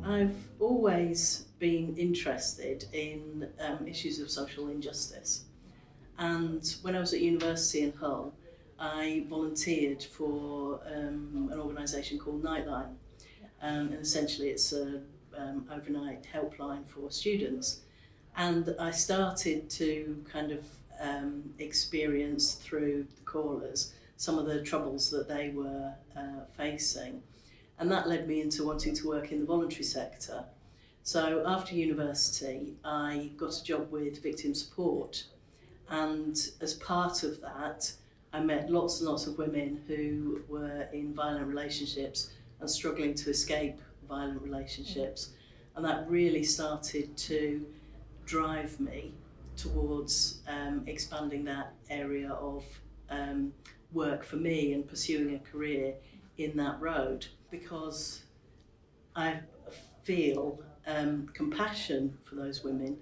I've always been interested in issues of social injustice, and when I was at university in Hull I volunteered for an organisation called Nightline, and essentially it's a overnight helpline for students, and I started to kind of experience through the callers some of the troubles that they were facing. And that led me into wanting to work in the voluntary sector. So after university, I got a job with victim support. And as part of that, I met lots and lots of women who were in violent relationships and struggling to escape violent relationships. And that really started to drive me towards expanding that area of work for me and pursuing a career in that road, because I feel compassion for those women,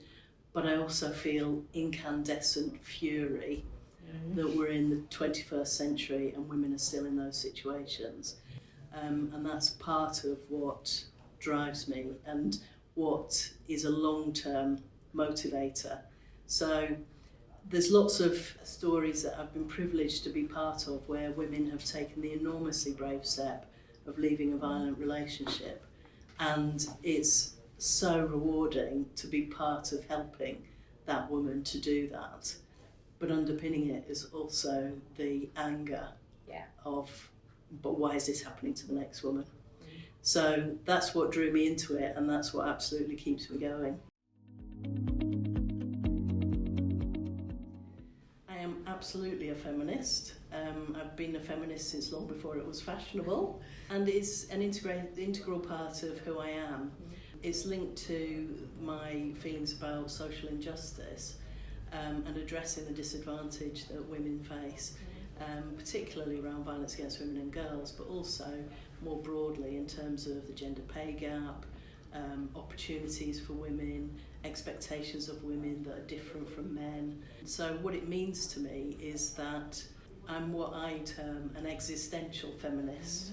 but I also feel incandescent fury that we're in the 21st century and women are still in those situations. And that's part of what drives me and what is a long-term motivator. So there's lots of stories that I've been privileged to be part of where women have taken the enormously brave step of leaving a violent relationship, and it's so rewarding to be part of helping that woman to do that. But underpinning it is also the anger of, but why is this happening to the next woman? So that's what drew me into it, and that's what absolutely keeps me going. I am absolutely a feminist. I've been a feminist since long before it was fashionable, and it's an integral part of who I am. It's linked to my feelings about social injustice and addressing the disadvantage that women face, particularly around violence against women and girls, but also more broadly in terms of the gender pay gap, opportunities for women, expectations of women that are different from men. So what it means to me is that I'm what I term an existential feminist.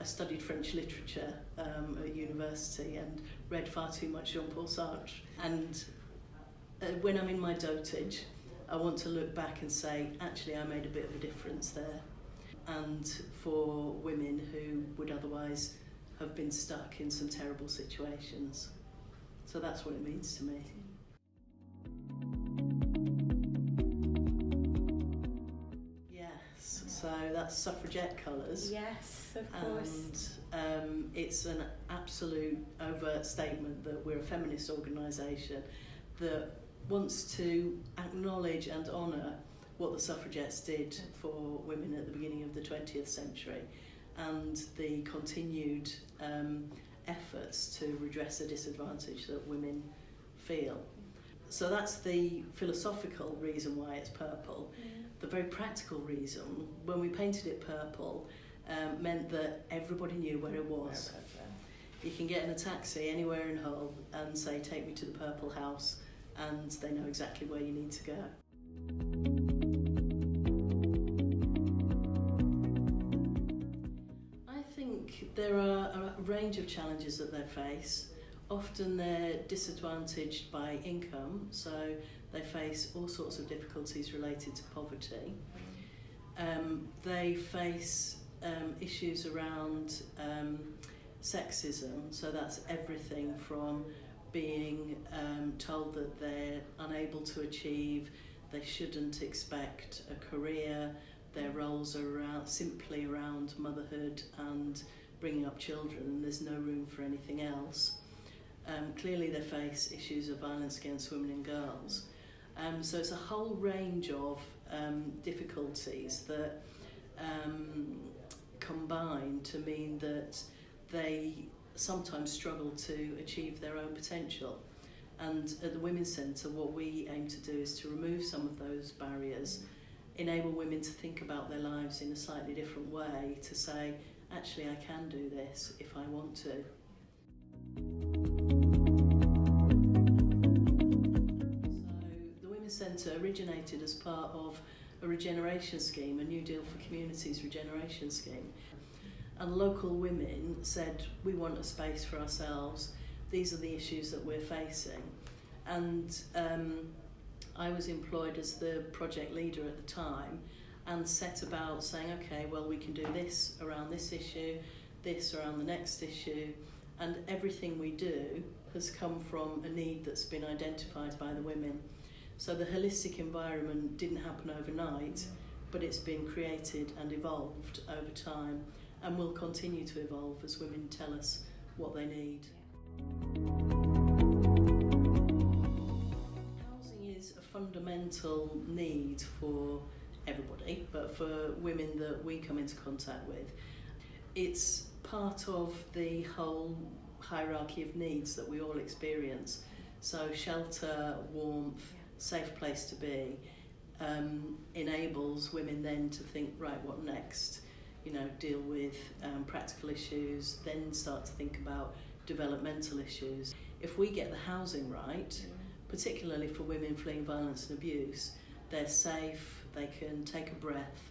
I studied French literature at university and read far too much Jean-Paul Sartre. And when I'm in my dotage, I want to look back and say, actually, I made a bit of a difference there. And for women who would otherwise have been stuck in some terrible situations. So that's what it means to me. Yes, so that's suffragette colours. Yes, of course. And it's an absolute overt statement that we're a feminist organisation that wants to acknowledge and honour what the suffragettes did for women at the beginning of the 20th century and the continued efforts to redress the disadvantage that women feel. So that's the philosophical reason why it's purple. The very practical reason, when we painted it purple, meant that everybody knew where it was. You can get in a taxi anywhere in Hull and say, take me to the Purple House, and they know exactly where you need to go. I think there are a range of challenges that they face. Often they're disadvantaged by income, so they face all sorts of difficulties related to poverty. They face issues around sexism, so that's everything from being told that they're unable to achieve, they shouldn't expect a career, their roles are simply around motherhood and bringing up children, and there's no room for anything else. Clearly they face issues of violence against women and girls. So it's a whole range of difficulties that combine to mean that they sometimes struggle to achieve their own potential. And at the Women's Centre, what we aim to do is to remove some of those barriers, enable women to think about their lives in a slightly different way, to say, actually, I can do this if I want to. So the Women's Centre originated as part of a regeneration scheme, a New Deal for Communities regeneration scheme. And local women said, we want a space for ourselves, these are the issues that we're facing. And I was employed as the project leader at the time and set about saying, okay, well, we can do this around this issue, this around the next issue, and everything we do has come from a need that's been identified by the women. So the holistic environment didn't happen overnight, but it's been created and evolved over time and will continue to evolve as women tell us what they need. Housing is a fundamental need for everybody, but for women that we come into contact with. It's part of the whole hierarchy of needs that we all experience. So shelter, warmth, safe place to be enables women then to think, right, what next? You know, deal with practical issues, then start to think about developmental issues. If we get the housing right, particularly for women fleeing violence and abuse, they're safe, they can take a breath,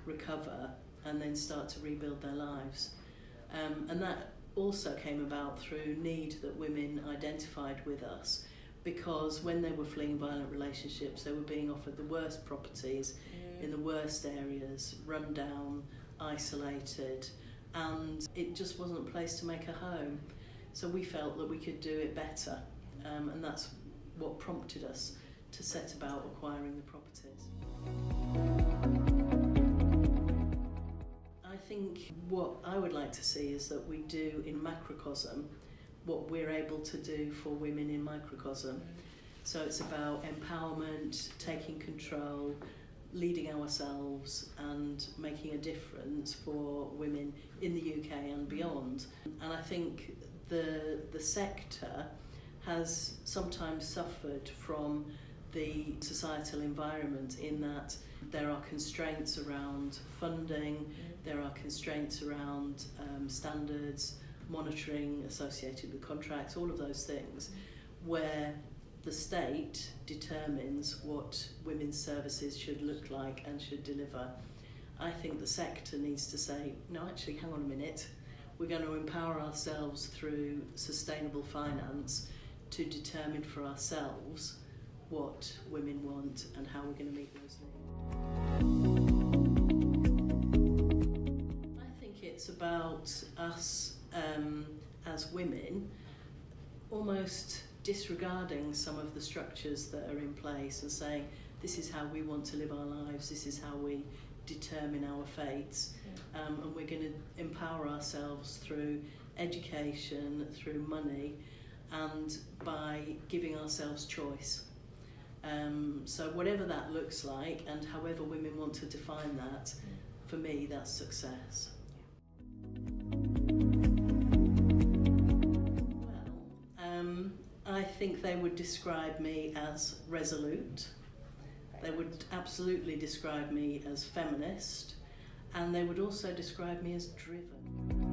recover, and then start to rebuild their lives. And that also came about through need that women identified with us, because when they were fleeing violent relationships, they were being offered the worst properties in the worst areas, run down, isolated, and it just wasn't a place to make a home. So we felt that we could do it better, and that's what prompted us to set about acquiring the properties. I think what I would like to see is that we do in macrocosm what we're able to do for women in microcosm. So it's about empowerment, taking control, leading ourselves and making a difference for women in the UK and beyond. And I think the sector has sometimes suffered from the societal environment in that there are constraints around funding, there are constraints around standards, monitoring associated with contracts, all of those things, where the state determines what women's services should look like and should deliver. I think the sector needs to say, no, actually, hang on a minute, we're going to empower ourselves through sustainable finance to determine for ourselves what women want and how we're going to meet those needs. I think it's about us as women almost disregarding some of the structures that are in place and saying, this is how we want to live our lives, this is how we determine our fates, and we're going to empower ourselves through education, through money, and by giving ourselves choice. So whatever that looks like and however women want to define that, for me that's success. I think they would describe me as resolute, they would absolutely describe me as feminist, and they would also describe me as driven.